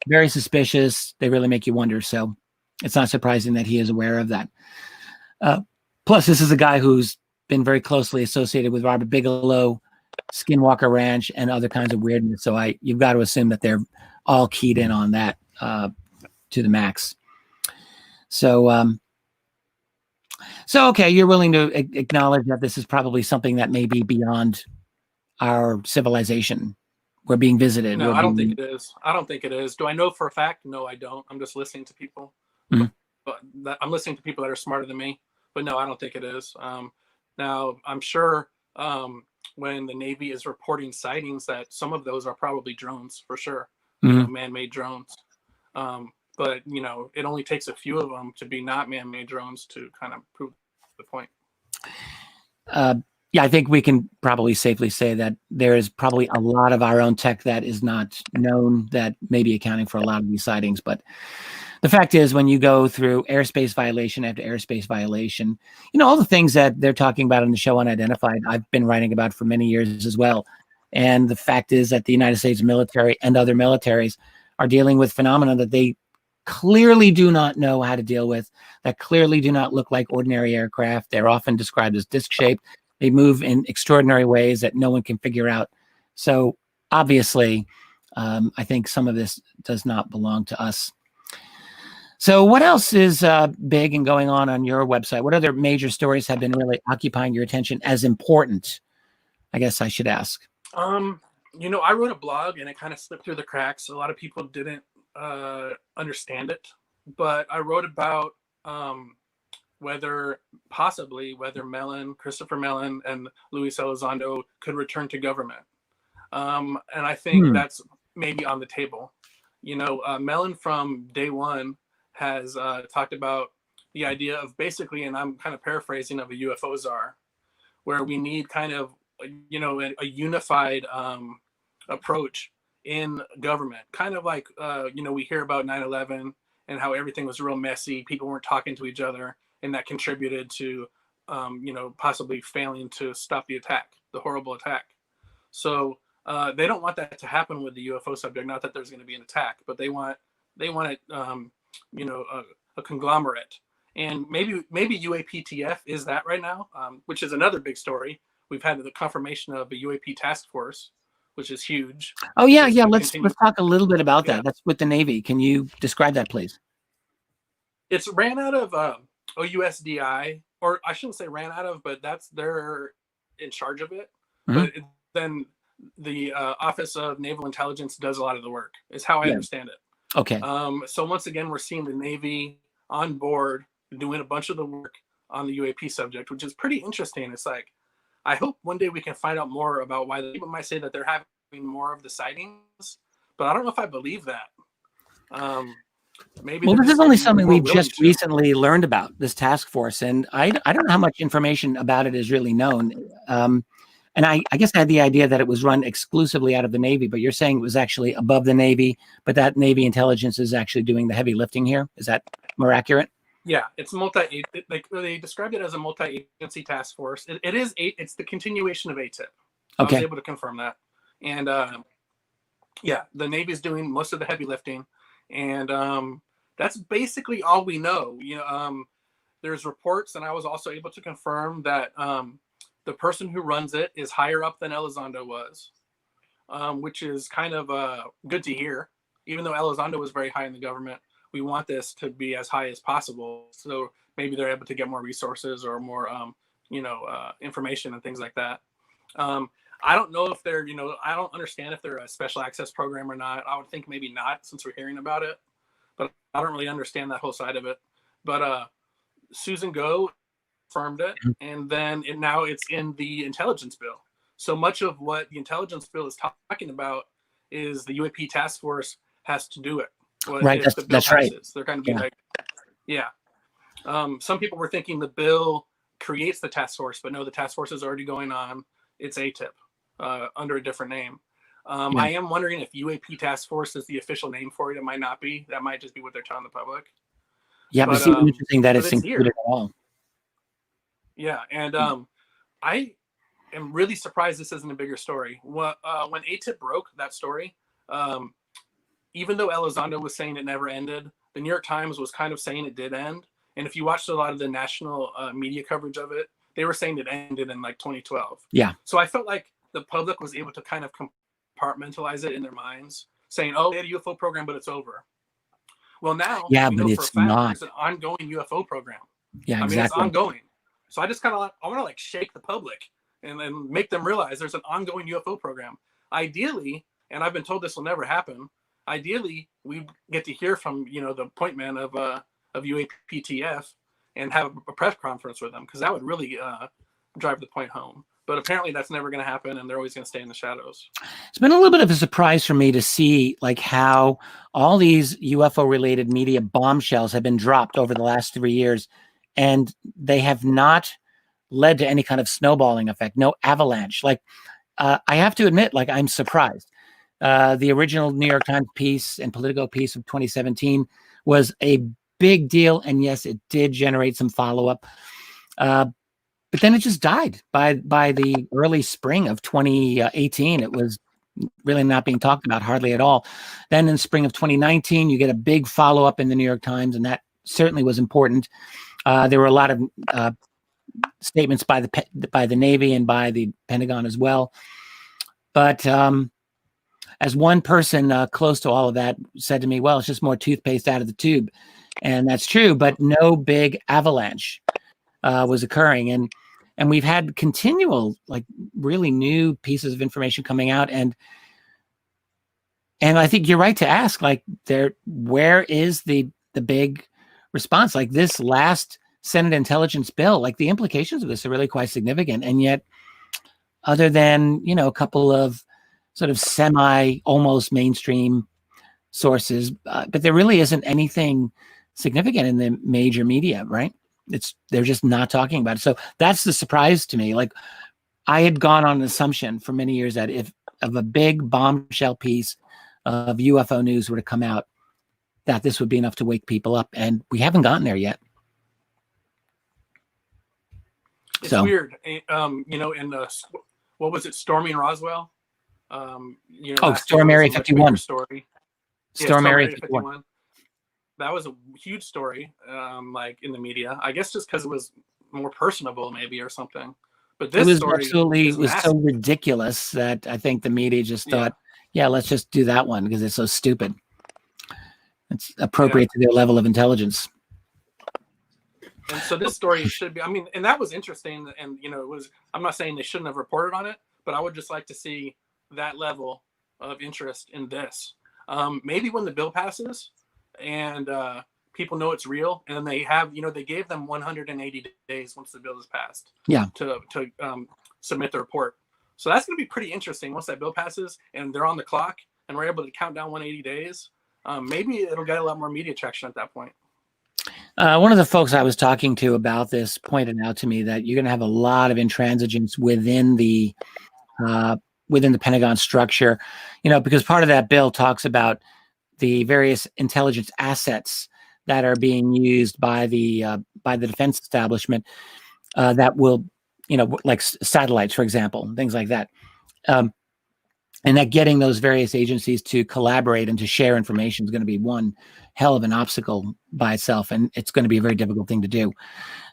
very suspicious. They really make you wonder. So it's not surprising that he is aware of that. Plus, this is a guy who's been very closely associated with Robert Bigelow, Skinwalker Ranch, and other kinds of weirdness. So you've got to assume that they're all keyed in on that to the max. So, okay, you're willing to acknowledge that this is probably something that may be beyond our civilization. We're being visited. No, I don't think it is. I don't think it is. Do I know for a fact? No, I don't. I'm just listening to people. Mhm. But I'm listening to people that are smarter than me. But no, I don't think it is. Now, I'm sure when the Navy is reporting sightings that some of those are probably drones for sure, man-made drones. But, it only takes a few of them to be not man-made drones to kind of prove the point. Yeah, I think we can probably safely say that there is probably a lot of our own tech that is not known that may be accounting for a lot of these sightings. But the fact is, when you go through airspace violation after airspace violation, all the things that they're talking about in the show Unidentified, I've been writing about for many years as well. And the fact is that the United States military and other militaries are dealing with phenomena that they clearly do not know how to deal with, that clearly do not look like ordinary aircraft. They're often described as disc-shaped. They move in extraordinary ways that no one can figure out. So obviously, I think some of this does not belong to us. So what else is big and going on your website? What other major stories have been really occupying your attention as important? I guess I should ask. I wrote a blog and it kind of slipped through the cracks. A lot of people didn't understand it, but I wrote about whether Christopher Mellon and Luis Elizondo could return to government. And I think that's maybe on the table. Mellon from day one has talked about the idea of basically, and I'm kind of paraphrasing, of a UFO czar, where we need kind of, a unified approach in government. Kind of like, we hear about 9/11 and how everything was real messy. People weren't talking to each other, and that contributed to, possibly failing to stop the horrible attack. So they don't want that to happen with the UFO subject. Not that there's going to be an attack, but they want it, a conglomerate. And maybe UAPTF is that right now, which is another big story. We've had the confirmation of a UAP task force, which is huge. Oh yeah. Let's talk a little bit about that. That's with the Navy. Can you describe that, please? It's ran out of OUSDI, or I shouldn't say ran out of, but they're in charge of it. But then the Office of Naval Intelligence does a lot of the work, is how I understand it. Okay. So once again, we're seeing the Navy on board doing a bunch of the work on the UAP subject, which is pretty interesting. It's like, I hope one day we can find out more about why people might say that they're having more of the sightings, but I don't know if I believe that. Maybe. Well, this is only something we just recently learned about, this task force, and I don't know how much information about it is really known. And I guess I had the idea that it was run exclusively out of the Navy, but you're saying it was actually above the Navy, but that Navy intelligence is actually doing the heavy lifting here. Is that more accurate? Yeah, it's like they described it as a multi-agency task force. It's the continuation of ATIP. I was able to confirm that. And the Navy is doing most of the heavy lifting. And that's basically all we know. There's reports, and I was also able to confirm that the person who runs it is higher up than Elizondo was, which is kind of good to hear. Even though Elizondo was very high in the government, we want this to be as high as possible. So maybe they're able to get more resources or more, information and things like that. I don't know if they're, I don't understand if they're a special access program or not. I would think maybe not, since we're hearing about it, but I don't really understand that whole side of it. But Susan Go confirmed it, and then now it's in the intelligence bill. So much of what the intelligence bill is talking about is the UAP task force has to do it. Right, that's right. They're going to be some people were thinking the bill creates the task force, but no, the task force is already going on. It's ATIP under a different name. Yeah. I am wondering if UAP Task Force is the official name for it. It might not be. That might just be what they're telling the public. Yeah, but it's even interesting that it's included at all. Yeah, and I am really surprised this isn't a bigger story. When ATIP broke that story, even though Elizondo was saying it never ended, the New York Times was kind of saying it did end. And if you watched a lot of the national media coverage of it, they were saying it ended in like 2012. Yeah. So I felt like the public was able to kind of compartmentalize it in their minds, saying, "Oh, they had a UFO program, but it's over." Well, now, yeah, we but know it's for a fact not. there's an ongoing UFO program. Yeah, I mean, exactly. it's ongoing. So I just kind of I want to like shake the public and make them realize there's an ongoing UFO program. Ideally, and I've been told this will never happen. Ideally, we get to hear from the point man of UAPTF and have a press conference with them, because that would really drive the point home. But apparently that's never going to happen, and they're always going to stay in the shadows. It's been a little bit of a surprise for me to see like how all these UFO related media bombshells have been dropped over the last 3 years, and they have not led to any kind of snowballing effect, no avalanche. Like I have to admit, like I'm surprised. The original New York Times piece and Politico piece of 2017 was a big deal, and yes, it did generate some follow-up. But then it just died by the early spring of 2018. It was really not being talked about hardly at all. Then in spring of 2019, you get a big follow-up in the New York Times, and that certainly was important. There were a lot of statements by the Navy and by the Pentagon as well. But as one person close to all of that said to me, well, it's just more toothpaste out of the tube. And that's true, but no big avalanche was occurring. And we've had continual, like really new pieces of information coming out. And I think you're right to ask, like, where is the big response? Like this last Senate intelligence bill, like the implications of this are really quite significant. And yet, other than, a couple of sort of almost mainstream sources, but there really isn't anything significant in the major media, right? They're just not talking about it. So that's the surprise to me. Like I had gone on an assumption for many years that if a big bombshell piece of UFO news were to come out, that this would be enough to wake people up, and we haven't gotten there yet. It's weird, in what was it, storming Roswell? Storm Area 51. Story. Storm Area 51. That was a huge story, like in the media. I guess just because it was more personable, maybe, or something. But this story was so ridiculous that I think the media just thought, yeah, let's just do that one because it's so stupid. It's appropriate to their level of intelligence. And so this story should be, and that was interesting. And, I'm not saying they shouldn't have reported on it, but I would just like to see that level of interest in this. Maybe when the bill passes and people know it's real, and they have, they gave them 180 days once the bill is passed to submit the report. So that's going to be pretty interesting once that bill passes and they're on the clock and we're able to count down 180 days. Maybe it'll get a lot more media traction at that point. One of the folks I was talking to about this pointed out to me that you're going to have a lot of intransigence within the Pentagon structure, because part of that bill talks about the various intelligence assets that are being used by the defense establishment that will, like satellites, for example, things like that. And that getting those various agencies to collaborate and to share information is going to be one hell of an obstacle by itself. And it's going to be a very difficult thing to do.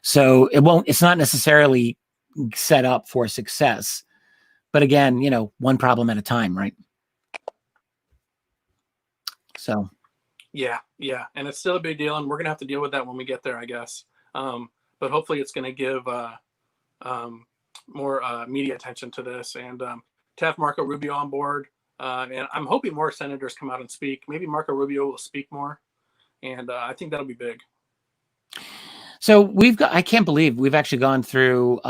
So it's not necessarily set up for success, but again, one problem at a time, right? So. Yeah. And it's still a big deal, and we're going to have to deal with that when we get there, I guess. But hopefully it's going to give more media attention to this, and to have Marco Rubio on board. And I'm hoping more senators come out and speak. Maybe Marco Rubio will speak more. And I think that'll be big. So I can't believe we've actually gone through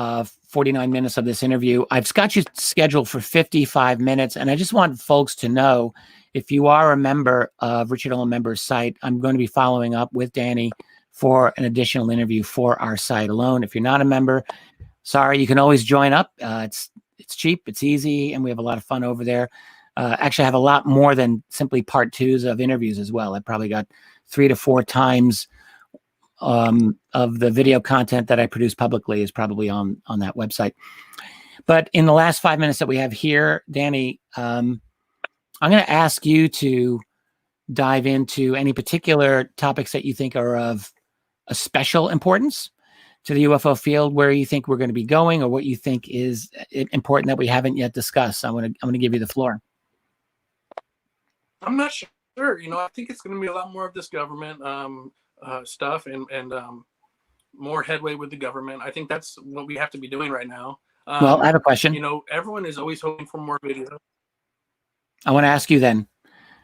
49 minutes of this interview. I've got you scheduled for 55 minutes. And I just want folks to know, if you are a member of Richard Dolan Members site, I'm going to be following up with Danny for an additional interview for our site alone. If you're not a member, sorry, you can always join up. It's cheap, it's easy, and we have a lot of fun over there. Actually, I have a lot more than simply part twos of interviews as well. I probably got 3 to 4 times of the video content that I produce publicly is probably on that website. But in the last 5 minutes that we have here, Danny, I'm going to ask you to dive into any particular topics that you think are of a special importance to the UFO field, where you think we're going to be going, or what you think is important that we haven't yet discussed. I'm going to give you the floor. I'm not sure. You know, I think it's going to be a lot more of this government stuff and more headway with the government. I think that's what we have to be doing right now. Well, I have a question. You know, everyone is always hoping for more video. I want to ask you then.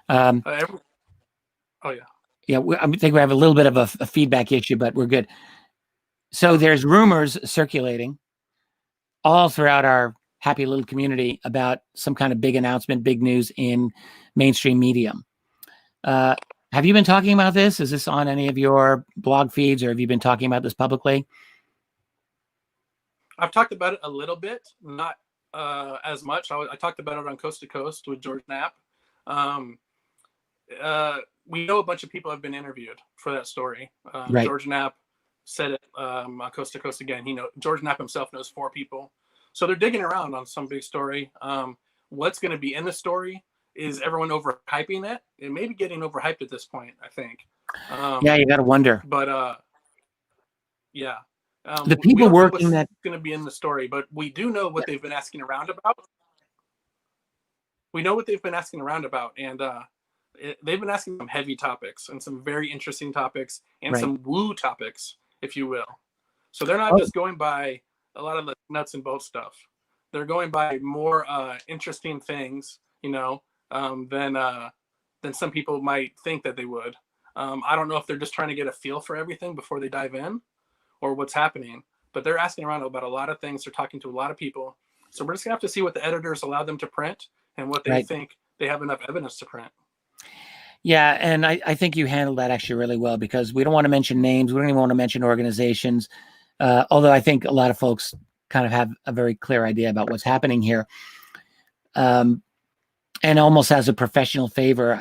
Oh yeah. Yeah, I think we have a little bit of a feedback issue, but we're good. So there's rumors circulating all throughout our happy little community about some kind of big announcement, big news in mainstream media. Have you been talking about this? Is this on any of your blog feeds, or have you been talking about this publicly? I've talked about it a little bit, not as much. I talked about it on Coast to Coast with George Knapp. We know a bunch of people have been interviewed for that story. Right. George Knapp said it on Coast to Coast again. George Knapp himself knows 4 people. So they're digging around on some big story. What's going to be in the story? Is everyone overhyping it? It may be getting overhyped at this point, I think. Yeah, you got to wonder. But yeah. The people working that going to be in the story, but we do know what they've been asking around about. We know what they've been asking around about, and they've been asking some heavy topics and some very interesting topics and some woo topics, if you will. So they're not just going by a lot of the nuts and bolts stuff. They're going by more interesting things, you know, than some people might think that they would. I don't know if they're just trying to get a feel for everything before they dive in, or what's happening, but they're asking around about a lot of things. They're talking to a lot of people. So we're just gonna have to see what the editors allow them to print and what they think they have enough evidence to print. Yeah, and I think you handled that actually really well, because we don't want to mention names. We don't even want to mention organizations, although I think a lot of folks kind of have a very clear idea about what's happening here. And almost as a professional favor,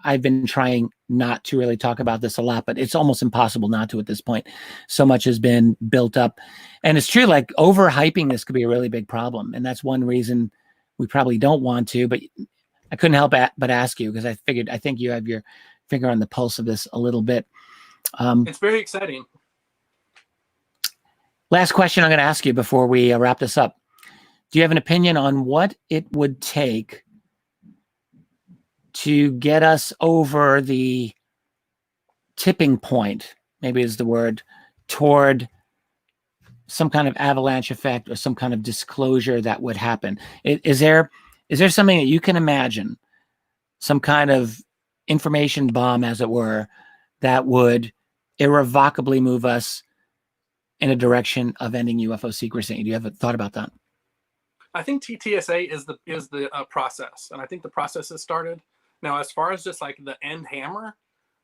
I've been trying not to really talk about this a lot, but it's almost impossible not to at this point. So much has been built up. And it's true, like overhyping this could be a really big problem. And that's one reason we probably don't want to, but I couldn't help but ask you, because I think you have your finger on the pulse of this a little bit. It's very exciting. Last question I'm going to ask you before we wrap this up. Do you have an opinion on what it would take to get us over the tipping point, maybe is the word, toward some kind of avalanche effect or some kind of disclosure that would happen? Is there something that you can imagine, some kind of information bomb, as it were, that would irrevocably move us in a direction of ending UFO secrecy? Do you have a thought about that? I think TTSA is the process, and I think the process has started. Now, as far as just like the end hammer,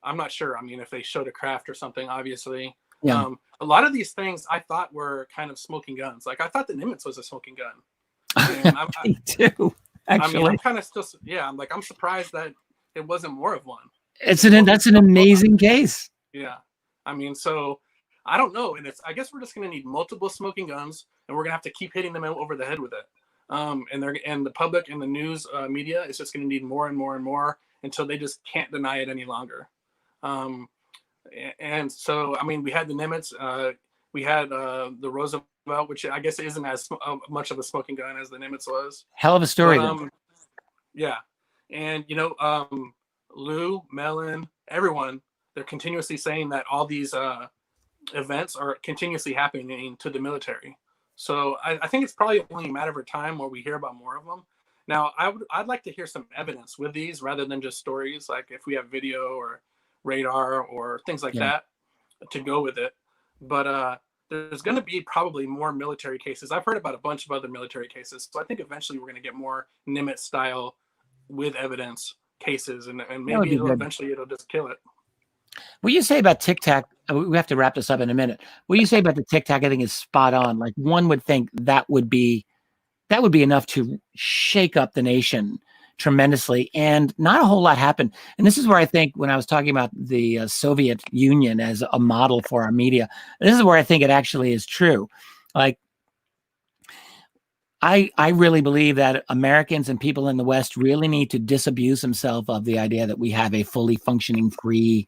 I'm not sure. I mean, if they showed a craft or something, obviously. Yeah. A lot of these things I thought were kind of smoking guns. Like I thought the Nimitz was a smoking gun. And Me too. Actually, I mean, I'm kind of still, I'm surprised that it wasn't more of one. That's an amazing case. Yeah. I mean, so I don't know. And I guess we're just going to need multiple smoking guns, and we're going to have to keep hitting them over the head with it. And the public and the news media is just going to need more and more and more until they just can't deny it any longer. And so, I mean, we had the Nimitz, we had the Roosevelt, which I guess isn't as much of a smoking gun as the Nimitz was. Hell of a story. Yeah. And, Lou, Mellon, everyone, they're continuously saying that all these events are continuously happening to the military. So I think it's probably only a matter of time where we hear about more of them. Now, I'd like to hear some evidence with these rather than just stories, like if we have video or radar or things like that to go with it. But there's going to be probably more military cases. I've heard about a bunch of other military cases. So I think eventually we're going to get more Nimitz style with evidence cases, and maybe eventually it'll just kill it. What you say about Tic Tac, we have to wrap this up in a minute. What you say about the Tic Tac, I think, is spot on. Like, one would think that would be enough to shake up the nation, tremendously, and not a whole lot happened. And this is where I think, when I was talking about the Soviet Union as a model for our media, this is where I think it actually is true. Like, I really believe that Americans and people in the West really need to disabuse themselves of the idea that we have a fully functioning free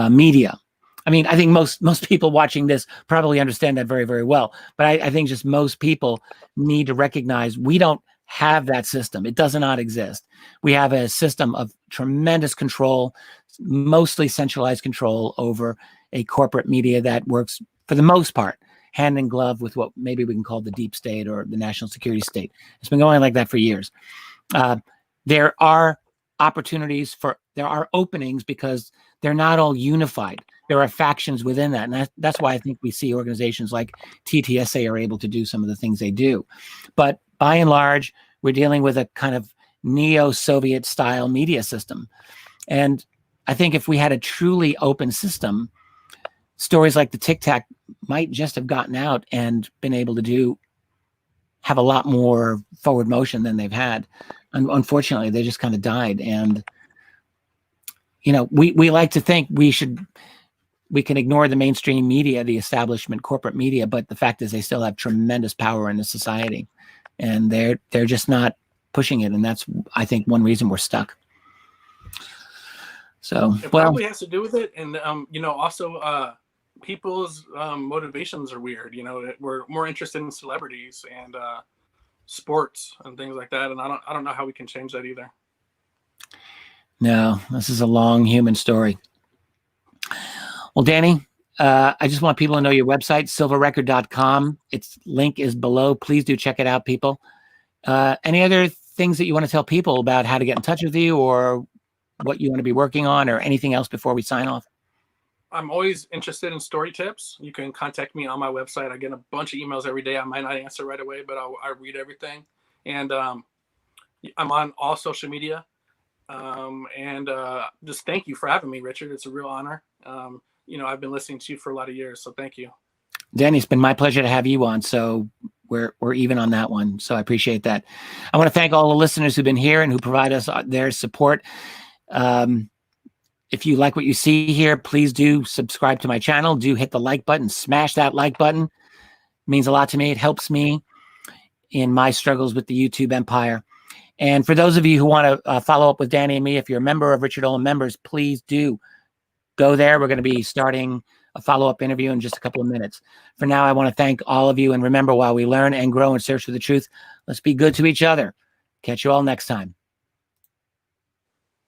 media. I mean, I think most people watching this probably understand that very, very well. But I think just most people need to recognize we don't have that system. It does not exist. We have a system of tremendous control, mostly centralized control over a corporate media that works, for the most part, hand in glove with what maybe we can call the deep state or the national security state. It's been going like that for years. There are opportunities there are openings, because they're not all unified. There are factions within that. And that's why I think we see organizations like TTSA are able to do some of the things they do. But by and large, we're dealing with a kind of neo-Soviet style media system. And I think if we had a truly open system, stories like the Tic Tac might just have gotten out and been able to have a lot more forward motion than they've had. And unfortunately, they just kind of died. And, you know, we like to think we can ignore the mainstream media, the establishment corporate media, but the fact is they still have tremendous power in the society, and they're just not pushing it. And that's, I think, one reason we're stuck. So, it probably has to do with it. And, you know, also, people's motivations are weird. You know, we're more interested in celebrities and sports and things like that. And I don't know how we can change that either. No, this is a long human story. Well, Danny, I just want people to know your website, silvarecord.com. Its link is below. Please do check it out, people. Any other things that you want to tell people about how to get in touch with you, or what you want to be working on, or anything else before we sign off? I'm always interested in story tips. You can contact me on my website. I get a bunch of emails every day. I might not answer right away, but I read everything. And I'm on all social media. And just thank you for having me, Richard. It's a real honor. You know, I've been listening to you for a lot of years, so thank you. Danny, it's been my pleasure to have you on. So we're even on that one. So I appreciate that. I want to thank all the listeners who've been here and who provide us their support. If you like what you see here, please do subscribe to my channel. Do hit the like button, smash that like button. It means a lot to me. It helps me in my struggles with the YouTube empire. And for those of you who want to follow up with Danny and me, if you're a member of Richard Dolan Members, please do go there. We're going to be starting a follow-up interview in just a couple of minutes. For now, I want to thank all of you. And remember, while we learn and grow and search for the truth, let's be good to each other. Catch you all next time.